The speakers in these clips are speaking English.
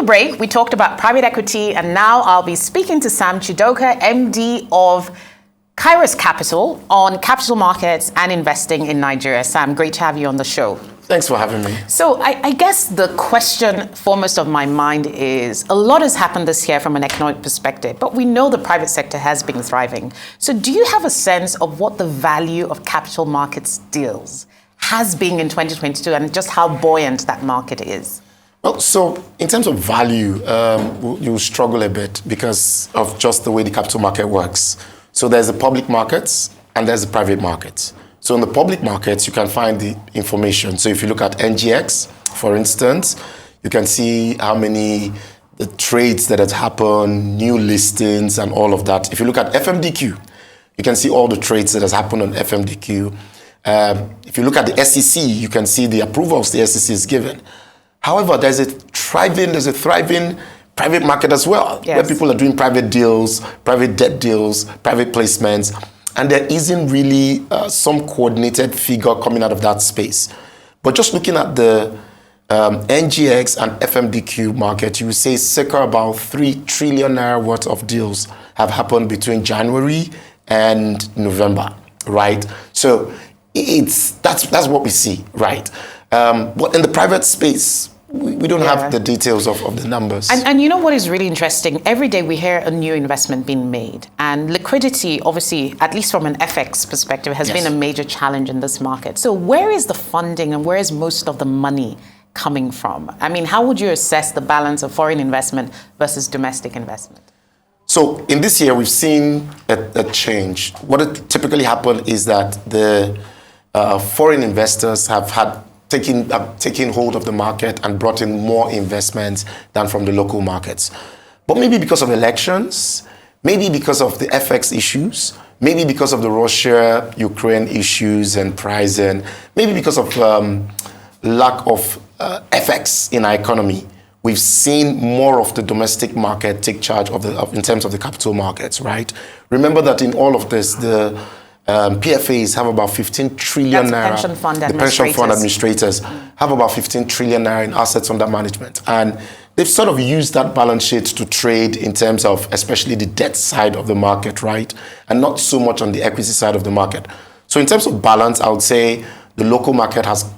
break, we talked about private equity, and now I'll be speaking to Sam Chidoka, MD of Kairos Capital, on capital markets and investing in Nigeria. Sam, great to have you on the show. Thanks for having me. So I guess the question foremost of my mind is, a lot has happened this year from an economic perspective, but we know the private sector has been thriving. So do you have a sense of what the value of capital markets deals has been in 2022 and just how buoyant that market is? Well, so in terms of value, you'll struggle a bit because of just the way the capital market works. So there's the public markets and there's the private markets. So in the public markets, you can find the information. So if you look at NGX, for instance, you can see how many the trades that have happened, new listings and all of that. If you look at FMDQ, you can see all the trades that has happened on FMDQ. If you look at the SEC, you can see the approvals the SEC is given. However, there's a thriving private market as well, yes, where people are doing private deals, private debt deals, private placements, and there isn't really some coordinated figure coming out of that space. But just looking at the NGX and FMDQ market, you will say circa about 3 trillion naira worth of deals have happened between January and November, right? So that's what we see, right? But in the private space, we don't have the details of the numbers. And you know what is really interesting? Every day we hear a new investment being made. And liquidity, obviously, at least from an FX perspective, has been a major challenge in this market. So where is the funding and where is most of the money coming from? I mean, how would you assess the balance of foreign investment versus domestic investment? So in this year, we've seen a change. What had typically happened is that the foreign investors have taken hold of the market and brought in more investments than from the local markets. But maybe because of elections, maybe because of the FX issues, maybe because of the Russia-Ukraine issues and pricing, maybe because of lack of FX in our economy, we've seen more of the domestic market take charge in terms of the capital markets, right? Remember that in all of this, the PFAs have about 15 trillion naira. Pension fund the pension fund administrators have about 15 trillion naira in assets under management. And they've sort of used that balance sheet to trade in terms of especially the debt side of the market, right? And not so much on the equity side of the market. So in terms of balance, I would say the local market has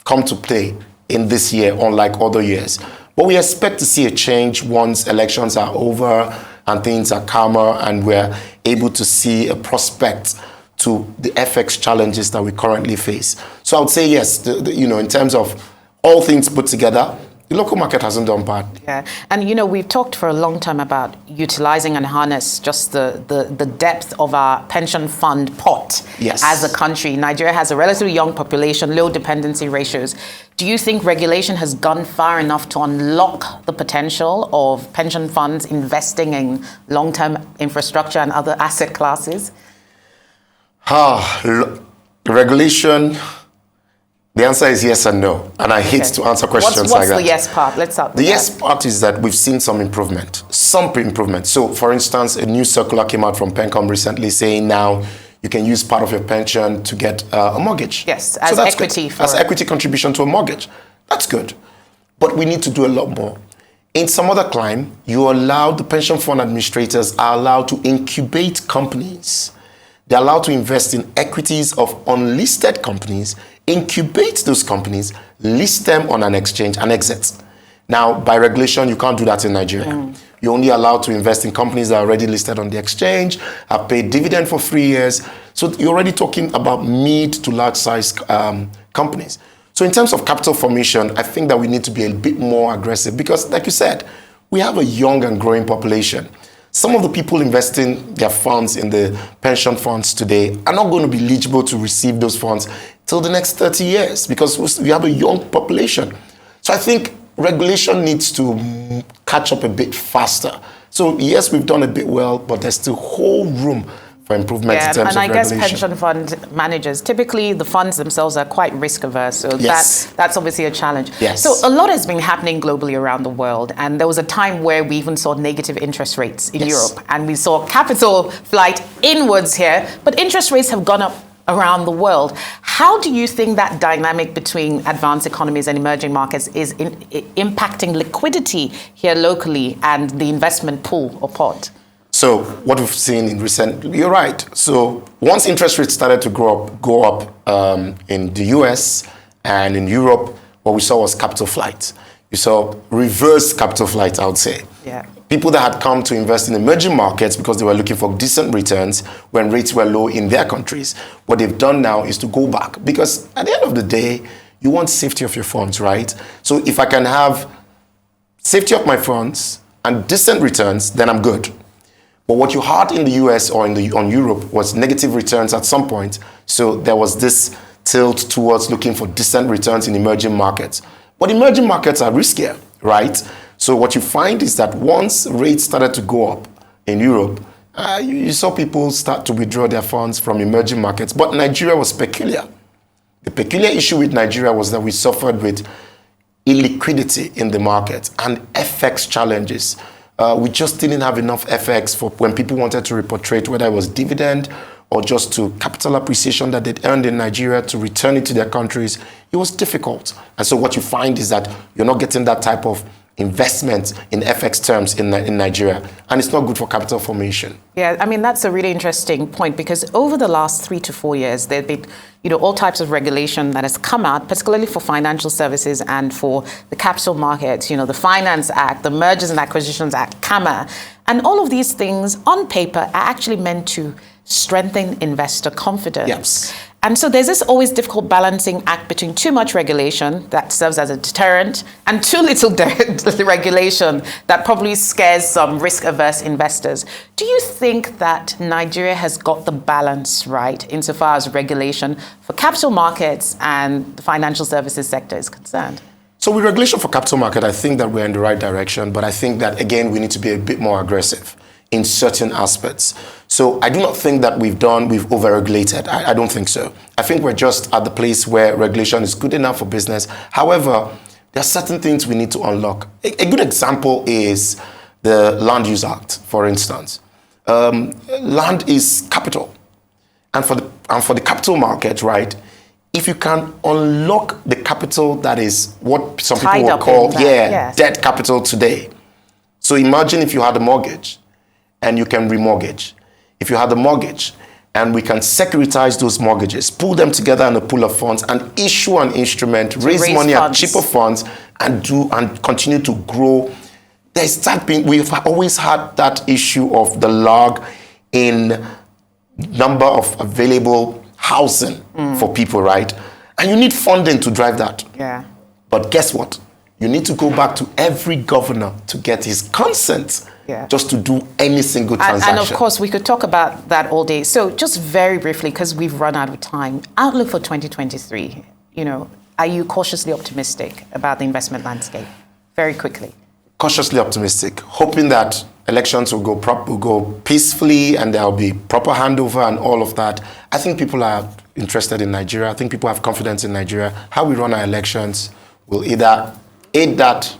come to play in this year, unlike other years. But we expect to see a change once elections are over and things are calmer and we're able to see a prospect to the FX challenges that we currently face. So I would say yes, in terms of all things put together, the local market hasn't done bad. Yeah, and we've talked for a long time about utilizing and harness just the depth of our pension fund pot as a country. Nigeria has a relatively young population, low dependency ratios. Do you think regulation has gone far enough to unlock the potential of pension funds investing in long-term infrastructure and other asset classes? Regulation, the answer is yes and no. And I hate to answer questions like that. What's the yes part? Let's start with The yes part is that we've seen some improvement. So, for instance, a new circular came out from PenCom recently saying now you can use part of your pension to get a mortgage. Yes, as equity. As equity contribution to a mortgage. That's good. But we need to do a lot more. In some other clime, the pension fund administrators are allowed to incubate companies. They're allowed to invest in equities of unlisted companies, incubate those companies, list them on an exchange and exit. Now, by regulation, you can't do that in Nigeria. You're only allowed to invest in companies that are already listed on the exchange, have paid dividend for 3 years. So you're already talking about mid to large size companies. So in terms of capital formation, I think that we need to be a bit more aggressive because, like you said, we have a young and growing population. Some of the people investing their funds in the pension funds today are not going to be eligible to receive those funds till the next 30 years because we have a young population. So I think regulation needs to catch up a bit faster. So yes, we've done a bit well, but there's still whole room for improvement in terms of regulation. And I guess pension fund managers, typically the funds themselves are quite risk averse. So that's obviously a challenge. Yes. So a lot has been happening globally around the world. And there was a time where we even saw negative interest rates in Europe. And we saw capital flight inwards here. But interest rates have gone up around the world. How do you think that dynamic between advanced economies and emerging markets is impacting liquidity here locally and the investment pool or pot? So what we've seen in recent, you're right. So once interest rates started to go up in the US and in Europe, what we saw was capital flight. You saw reverse capital flight, I would say. Yeah. People that had come to invest in emerging markets because they were looking for decent returns when rates were low in their countries. What they've done now is to go back, because at the end of the day, you want safety of your funds, right? So if I can have safety of my funds and decent returns, then I'm good. But what you had in the US or on Europe was negative returns at some point. So there was this tilt towards looking for decent returns in emerging markets. But emerging markets are riskier, right? So what you find is that once rates started to go up in Europe, you saw people start to withdraw their funds from emerging markets. But Nigeria was peculiar. The peculiar issue with Nigeria was that we suffered with illiquidity in the market and FX challenges. We just didn't have enough FX for when people wanted to repatriate, whether it was dividend or just to capital appreciation that they'd earned in Nigeria to return it to their countries. It was difficult. And so what you find is that you're not getting that type of investment in FX terms in Nigeria, and it's not good for capital formation. Yeah, I mean, that's a really interesting point, because over the last 3 to 4 years, there have been, all types of regulation that has come out, particularly for financial services and for the capital markets, the Finance Act, the Mergers and Acquisitions Act, CAMA, and all of these things on paper are actually meant to strengthen investor confidence. Yes. And so there's this always difficult balancing act between too much regulation that serves as a deterrent and too little regulation that probably scares some risk-averse investors. Do you think that Nigeria has got the balance right insofar as regulation for capital markets and the financial services sector is concerned? So with regulation for capital market, I think that we're in the right direction, but I think that, again, we need to be a bit more aggressive in certain aspects. So I do not think that we've over-regulated. I don't think so. I think we're just at the place where regulation is good enough for business. However, there are certain things we need to unlock. A good example is the Land Use Act, for instance. Land is capital. And for the capital market, right, if you can unlock the capital that is what some people will call debt capital today. So imagine if you had a mortgage and you can remortgage. If you had a mortgage and we can securitize those mortgages, pull them together in a pool of funds and issue an instrument, raise money at cheaper funds and continue to grow. We've always had that issue of the lag in number of available housing for people, right? And you need funding to drive that. Yeah. But guess what? You need to go back to every governor to get his consent just to do any single transaction. And of course, we could talk about that all day. So just very briefly, because we've run out of time, outlook for 2023, are you cautiously optimistic about the investment landscape? Very quickly. Cautiously optimistic, hoping that elections will go peacefully and there'll be proper handover and all of that. I think people are interested in Nigeria. I think people have confidence in Nigeria. How we run our elections will either aid that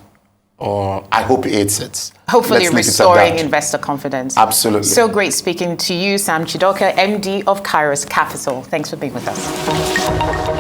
or I hope it aids it. Hopefully restoring investor confidence. Absolutely. So great speaking to you, Sam Chidoka, MD of Kairos Capital. Thanks for being with us.